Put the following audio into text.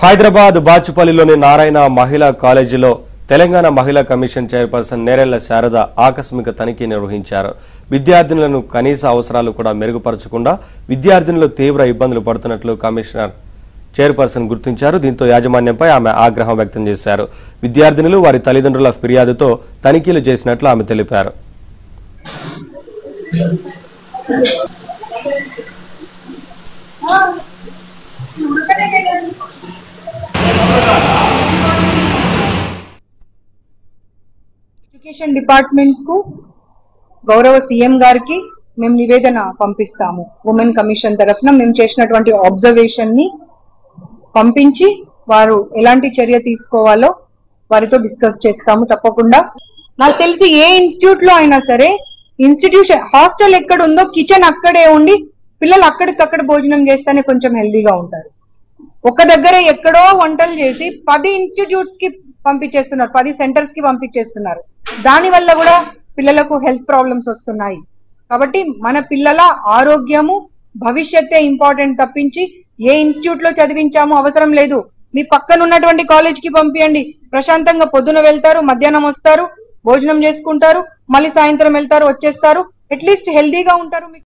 హైదరాబాద్ బాచుపల్లిలోని నారాయణ మహిళా కాలేజీలో తెలంగాణ మహిళా కమిషన్ చైర్పర్సన్ నేరెళ్ల శారద ఆకస్మిక తనిఖీ నిర్వహించారు. విద్యార్థినులను కనీస అవసరాలు కూడా మెరుగుపరచకుండా విద్యార్థినులు తీవ్ర ఇబ్బందులు పడుతున్నట్లు కమిషనర్ చైర్పర్సన్ గుర్తించారు. దీంతో యాజమాన్యంపై ఆమె ఆగ్రహం వ్యక్తం చేశారు. విద్యార్థినులు వారి తల్లిదండ్రుల ఫిర్యాదుతో తనిఖీలు చేసినట్లు ఆమె తెలిపారు. ఎడ్యుకేషన్ డిపార్ట్మెంట్ కు గౌరవ సీఎం గారికి మేము నివేదన పంపిస్తాము. ఉమెన్ కమిషన్ తరఫున మేము చేసినటువంటి అబ్జర్వేషన్ ని పంపించి వారు ఎలాంటి చర్య తీసుకోవాలో వారితో డిస్కస్ చేస్తాము. తప్పకుండా నాకు తెలిసి ఏ ఇన్స్టిట్యూట్ లో అయినా సరే ఇన్స్టిట్యూషన్ హాస్టల్ ఎక్కడ ఉందో కిచెన్ అక్కడే ఉండి పిల్లలు అక్కడికక్కడ భోజనం చేస్తేనే కొంచెం హెల్దీగా ఉంటారు. ఒక దగ్గర ఎక్కడో వంటలు చేసి 10 ఇన్స్టిట్యూట్స్ కి పంపించేస్తున్నారు, 10 సెంటర్స్ కి పంపించేస్తున్నారు. దాని వల్ల కూడా పిల్లలకు హెల్త్ ప్రాబ్లమ్స్ వస్తున్నాయి. కాబట్టి మన పిల్లల ఆరోగ్యము భవిష్యత్తే ఇంపార్టెంట్ తప్పించి ఏ ఇన్స్టిట్యూట్ లో చదివించామో అవసరం లేదు. మీ పక్కన ఉన్నటువంటి కాలేజ్ కి పంపించండి. ప్రశాంతంగా పొద్దున వెళ్తారు, మధ్యాహ్నం వస్తారు, భోజనం చేసుకుంటారు, మళ్ళీ సాయంత్రం వెళ్తారు, వచ్చేస్తారు. అట్లీస్ట్ హెల్దీగా ఉంటారు.